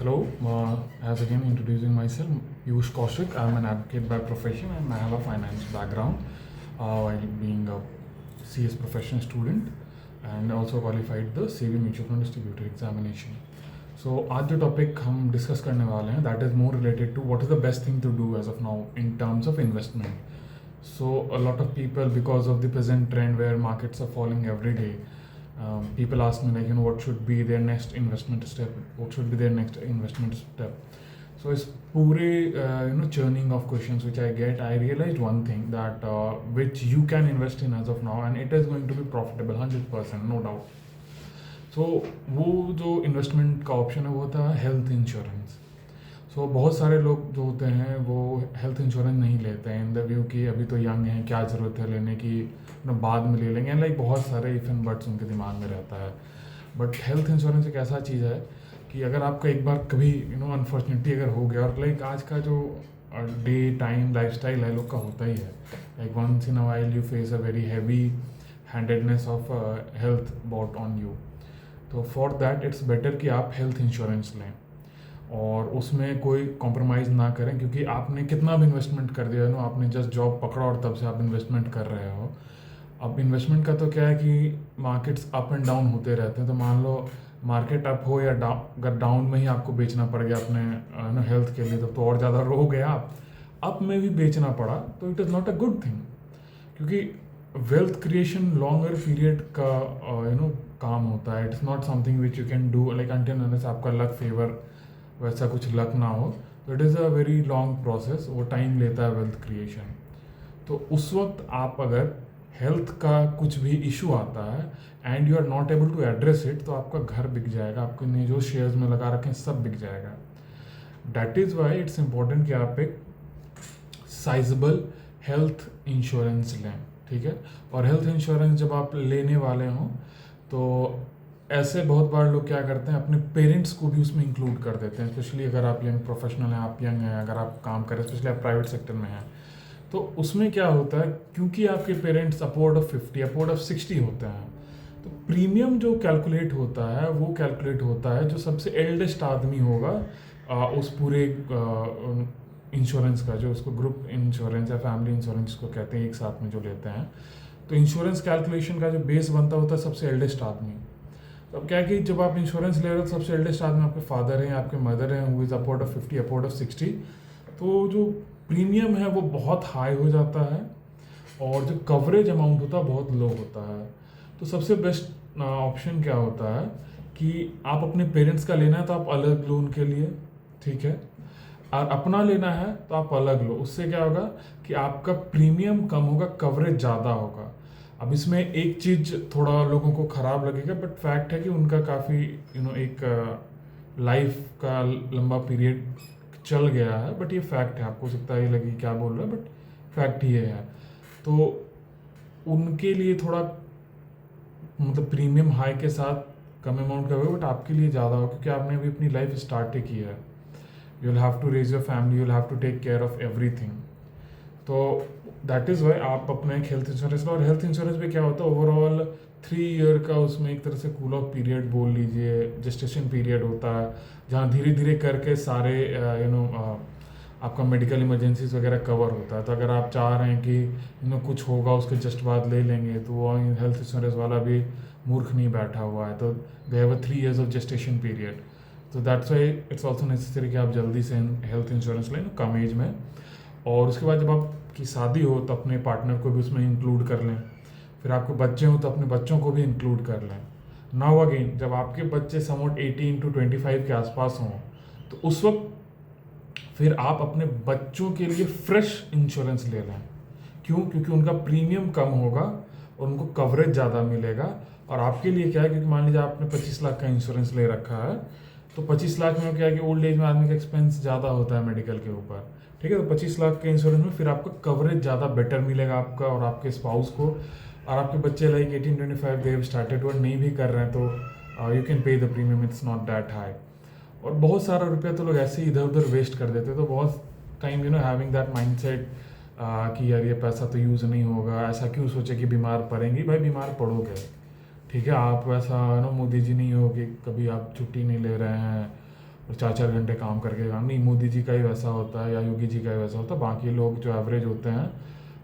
Hello, as again introducing myself, Piyush Kaushik. I'm an advocate by profession and I have a finance background while being a CS professional student and also qualified the SEBI Mutual Fund Distributor examination. So आज जो topic हम discuss करने वाले हैं that is more related to what is the best thing to do as of now in terms of investment. So a lot of people, because of the present trend where markets are falling every day, people ask me like, what should be their next investment step? What should be their next investment step? So इस पूरे churning of questions which I get, I realized one thing that which you can invest in as of now and it is going to be profitable 100%, no doubt. So वो जो investment का option है वो था health insurance. सो बहुत सारे लोग जो होते हैं वो हेल्थ इंश्योरेंस नहीं लेते हैं इन द व्यू कि अभी तो यंग हैं, क्या ज़रूरत है लेने की, बाद में ले लेंगे. लाइक बहुत सारे इफ़ एंड बट्स उनके दिमाग में रहता है. बट हेल्थ इंश्योरेंस एक ऐसा चीज़ है कि अगर आपका एक बार कभी अनफॉर्चुनेटली अगर हो गया, और लाइक आज का जो डे टाइम लाइफस्टाइल है लोग का होता ही है, like once in a while you face a very heavy handedness of health bout on you. तो फॉर दैट इट्स बेटर कि आप हेल्थ इंश्योरेंस लें और उसमें कोई कॉम्प्रोमाइज़ ना करें, क्योंकि आपने कितना भी इन्वेस्टमेंट कर दिया आपने जस्ट जॉब पकड़ा और तब से आप इन्वेस्टमेंट कर रहे हो. अब इन्वेस्टमेंट का तो क्या है कि मार्केट्स अप एंड डाउन होते रहते हैं. तो मान लो मार्केट अप हो या डाउन, अगर डाउन में ही आपको बेचना पड़ गया अपने हेल्थ के लिए तो और ज़्यादा रो गया आप. अप में भी बेचना पड़ा तो it is not a good thing, क्योंकि वेल्थ क्रिएशन लॉन्गर पीरियड का काम होता है. It's not something which you can do like until unless आपका लक फेवर वैसा कुछ लक ना हो. तो it is a very long process, वो टाइम लेता है वेल्थ क्रिएशन. तो उस वक्त आप अगर हेल्थ का कुछ भी इशू आता है and you are not able to address it, तो आपका घर बिक जाएगा, आपके जो शेयर्स में लगा रखे हैं सब बिक जाएगा. That is why it's important कि आप एक साइजेबल हेल्थ इंश्योरेंस लें. ठीक है. और हेल्थ इंश्योरेंस जब आप लेने वाले हों तो ऐसे बहुत बार लोग क्या करते हैं अपने पेरेंट्स को भी उसमें इंक्लूड कर देते हैं, स्पेशली अगर आप यंग प्रोफेशनल हैं, आप यंग हैं, अगर आप काम करें, स्पेशली आप प्राइवेट सेक्टर में हैं. तो उसमें क्या होता है, क्योंकि आपके parents upward of 50 upward of 60 होते हैं, तो प्रीमियम जो कैलकुलेट होता है वो कैलकुलेट होता है जो सबसे एल्डेस्ट आदमी होगा उस पूरे इंश्योरेंस का, जो उसको ग्रुप इंश्योरेंस या फैमिली इंश्योरेंस को कहते हैं, एक साथ में जो लेते हैं. तो इंश्योरेंस कैलकुलेशन का जो बेस बनता होता है सबसे एल्डेस्ट आदमी. तो अब क्या है कि जब आप इंश्योरेंस ले रहे हो तो सबसे एल्डेस्ट आदमी आपके फादर हैं, आपके मदर हैं, who is upward of 50 upward of 60. तो जो प्रीमियम है वो बहुत हाई हो जाता है और जो कवरेज अमाउंट होता है बहुत लो होता है. तो सबसे बेस्ट ऑप्शन क्या होता है कि आप अपने पेरेंट्स का लेना है तो आप अलग लो उनके लिए. ठीक है. और अपना लेना है तो आप अलग लो. उससे क्या होगा कि आपका प्रीमियम कम होगा, कवरेज ज़्यादा होगा. अब इसमें एक चीज़ थोड़ा लोगों को ख़राब लगेगा, बट फैक्ट है कि उनका काफ़ी एक लाइफ का लंबा पीरियड चल गया है. बट ये फैक्ट है, आपको सकता है ये लगे क्या बोल रहा है, बट फैक्ट ये है. तो उनके लिए थोड़ा मतलब प्रीमियम हाई के साथ कम अमाउंट का होगा, बट आपके लिए ज़्यादा होगा क्योंकि आपने अभी अपनी लाइफ स्टार्ट ही की है. You will have to raise your family, you will have to take care of everything. तो दैट इज़ वाई आप अपना एक हेल्थ इंश्योरेंस लो. और हेल्थ इंश्योरेंस में क्या होता है, ओवरऑल 3 ईयर का उसमें एक तरह से कूल ऑफ पीरियड बोल लीजिए, जेस्टेशन पीरियड होता है, जहाँ धीरे धीरे करके सारे आपका मेडिकल इमरजेंसीज वगैरह कवर होता है. तो अगर आप चाह रहे हैं कि कुछ होगा उसके जस्ट बाद ले लेंगे, तो वो हेल्थ इंश्योरेंस वाला भी मूर्ख नहीं बैठा हुआ है. तो they have a 3 years of gestation period. तो that's why it's also necessary कि आप जल्दी से हेल्थ इंश्योरेंस लें कम एज में. और उसके बाद जब आपकी शादी हो तो अपने पार्टनर को भी उसमें इंक्लूड कर लें. फिर आपके बच्चे हो तो अपने बच्चों को भी इंक्लूड कर लें. नाउ अगेन जब आपके बच्चे समवट 18 to 25 के आसपास हों तो उस वक्त फिर आप अपने बच्चों के लिए फ्रेश इंश्योरेंस ले लें. क्यों? क्योंकि उनका प्रीमियम कम होगा और उनको कवरेज ज़्यादा मिलेगा. और आपके लिए क्या है, क्योंकि मान लीजिए आपने 25 लाख का इंश्योरेंस ले रखा है, तो 25 लाख में क्या है कि ओल्ड एज में आदमी का एक्सपेंस ज़्यादा होता है मेडिकल के ऊपर. ठीक है. तो 25 लाख के इंश्योरेंस में फिर आपका कवरेज ज़्यादा बेटर मिलेगा आपका और आपके स्पाउस को. और आपके बच्चे लाइक 18-25 दे हैव स्टार्टेड और नहीं भी कर रहे हैं तो you can pay the premium, it's not that high. और बहुत सारा रुपया तो लोग ऐसे ही इधर उधर वेस्ट कर देते. तो बहुत टाइम हैविंग दैट माइंडसेट कि यार ये पैसा तो यूज़ नहीं होगा, ऐसा क्यों सोचे कि बीमार पड़ेंगी. भाई बीमार पड़ोगे. ठीक है. आप वैसा मोदी जी नहीं हो कि कभी आप छुट्टी नहीं ले रहे हैं, और 4-4 घंटे काम करके काम नहीं, मोदी जी का ही वैसा होता है या योगी जी का ही वैसा होता है। बाकी लोग जो एवरेज होते हैं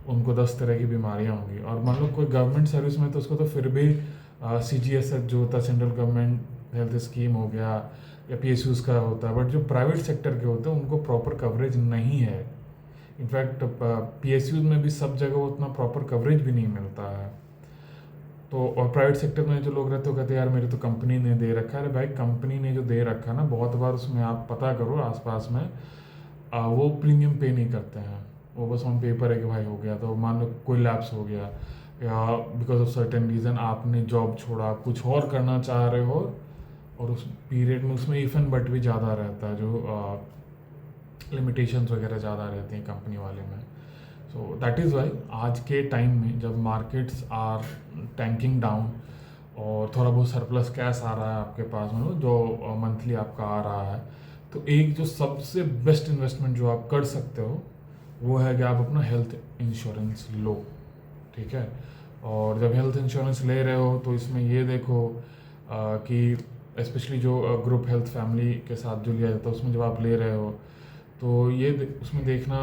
उनको 10 तरह की बीमारियां होंगी। और मान लो कोई गवर्नमेंट सर्विस में तो उसको तो फिर भी CGSH जो होता है, सेंट्रल गवर्नमेंट हेल्थ स्कीम हो गया, या PSUs का होता है। बट जो प्राइवेट सेक्टर के होते हैं उनको प्रॉपर कवरेज नहीं है। इनफैक्ट PSUs में भी सब जगह उतना प्रॉपर कवरेज भी नहीं मिलता है। तो और प्राइवेट सेक्टर में जो लोग रहते हो कहते हैं यार मेरे तो कंपनी ने दे रखा है। अरे भाई, कंपनी ने जो दे रखा है ना, बहुत बार उसमें आप पता करो आसपास में, वो प्रीमियम पे नहीं करते हैं। वो बस ऑन पेपर है कि भाई हो गया, तो मान लो कोई लैप्स हो गया या बिकॉज ऑफ सर्टेन रीज़न आपने जॉब छोड़ा, कुछ और करना चाह रहे हो, और उस पीरियड में उसमें इफ एंड बट भी ज़्यादा रहता है, जो लिमिटेशंस वगैरह ज़्यादा रहती हैं कंपनी वाले में। सो दैट इज़ वाई आज के टाइम में जब मार्केट्स आर टैंकिंग डाउन और थोड़ा बहुत सरप्लस कैश आ रहा है आपके पास में, जो मंथली आपका आ रहा है, तो एक जो सबसे बेस्ट इन्वेस्टमेंट जो आप कर सकते हो वो है कि आप अपना हेल्थ इंश्योरेंस लो। ठीक है, और जब हेल्थ इंश्योरेंस ले रहे हो तो इसमें ये देखो कि स्पेशली जो ग्रुप हेल्थ फैमिली के साथ जो लिया जाता है उसमें जब आप ले रहे हो तो ये उसमें देखना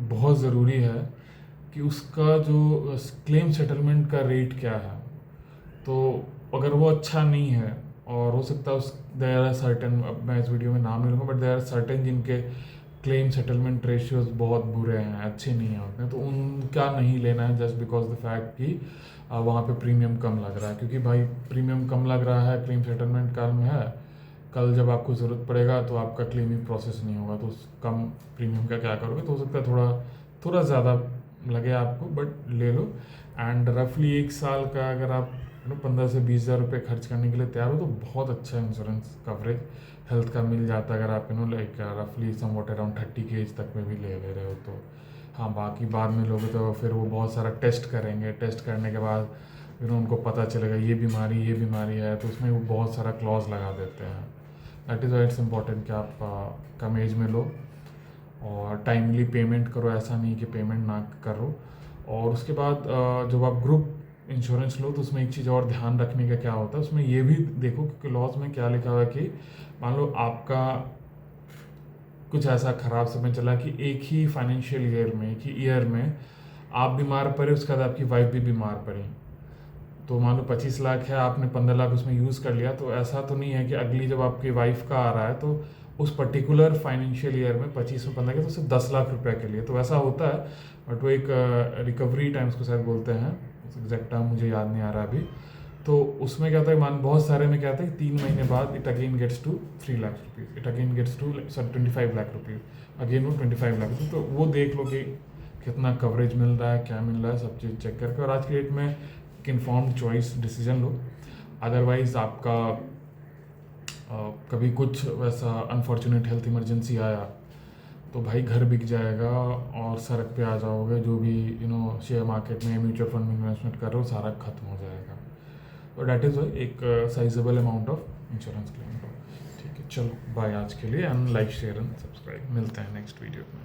बहुत ज़रूरी है कि उसका जो क्लेम सेटलमेंट का रेट क्या है। तो अगर वो अच्छा नहीं है, और हो सकता है उस देयर आर सर्टेन, अब मैं इस वीडियो में नाम नहीं लूँगा, बट देयर आर सर्टेन जिनके क्लेम सेटलमेंट रेशियोज बहुत बुरे हैं, अच्छे नहीं होते हैं, तो उनका नहीं लेना है जस्ट बिकॉज द फैक्ट कि वहाँ पे प्रीमियम कम लग रहा है। क्योंकि भाई प्रीमियम कम लग रहा है, क्लेम सेटलमेंट कम है, कल जब आपको ज़रूरत पड़ेगा तो आपका क्लेम ही प्रोसेस नहीं होगा, तो उस कम प्रीमियम का क्या करोगे। तो हो सकता है थोड़ा ज़्यादा लगे आपको, बट ले लो। एंड रफली 1 साल का अगर आप 15 से 20 हज़ार रुपये खर्च करने के लिए तैयार हो तो बहुत अच्छा इंश्योरेंस कवरेज हेल्थ का मिल जाता है। अगर आप लाइक रफली समवॉट अराउंड 30 की एज तक में भी ले रहे हो तो। हाँ, बाकी बाद में लोगे तो फिर वो बहुत सारा टेस्ट करेंगे, टेस्ट करने के बाद फिर उनको पता चलेगा ये बीमारी है, तो उसमें वो बहुत सारा क्लॉज लगा देते हैं। That is why it's important कि आप कम एज में लो और टाइमली पेमेंट करो, ऐसा नहीं कि पेमेंट ना करो। और उसके बाद जब आप ग्रुप इंश्योरेंस लो तो उसमें एक चीज़ और ध्यान रखने का क्या होता है, उसमें ये भी देखो कि लॉज में क्या लिखा हुआ है कि मान लो आपका कुछ ऐसा ख़राब समय चला कि एक ही फाइनेंशियल ईयर में, एक ही ईयर में आप बीमार पड़े, उसके बाद आपकी वाइफ भी बीमार पड़ी, तो मान लो 25 लाख है, आपने 15 लाख उसमें यूज़ कर लिया, तो ऐसा तो नहीं है कि अगली जब आपकी वाइफ का आ रहा है तो उस पर्टिकुलर फाइनेंशियल ईयर में 25 में 15 के तो सिर्फ 10 लाख रुपए के लिए, तो ऐसा होता है। बट वो एक रिकवरी टाइम्स को शायद बोलते हैं, एग्जैक्ट टर्म मुझे याद नहीं आ रहा अभी। तो उसमें क्या होता है, मान बहुत सारे में क्या होता है 3 महीने बाद it again gets to 3 lakh rupees, it again gets to 25 lakh rupees, again वो 25 लाख रुपीज़। तो वो देख लो कि कितना कवरेज मिल रहा है, क्या मिल रहा है, सब चीज़ चेक करके, और आज की डेट में एक इन्फॉर्म्ड चॉइस डिसीजन लो। अदरवाइज़ आपका कभी कुछ वैसा अनफॉर्चुनेट हेल्थ इमरजेंसी आया तो भाई घर बिक जाएगा और सड़क पे आ जाओगे, जो भी शेयर मार्केट में म्यूचुअल फंड में इन्वेस्टमेंट कर रहे हो सारा खत्म हो जाएगा। तो डैट इज़ एक sizeable amount of insurance claim लो। ठीक है, चलो बाय आज के लिए, and like share and subscribe. मिलते हैं नेक्स्ट वीडियो में।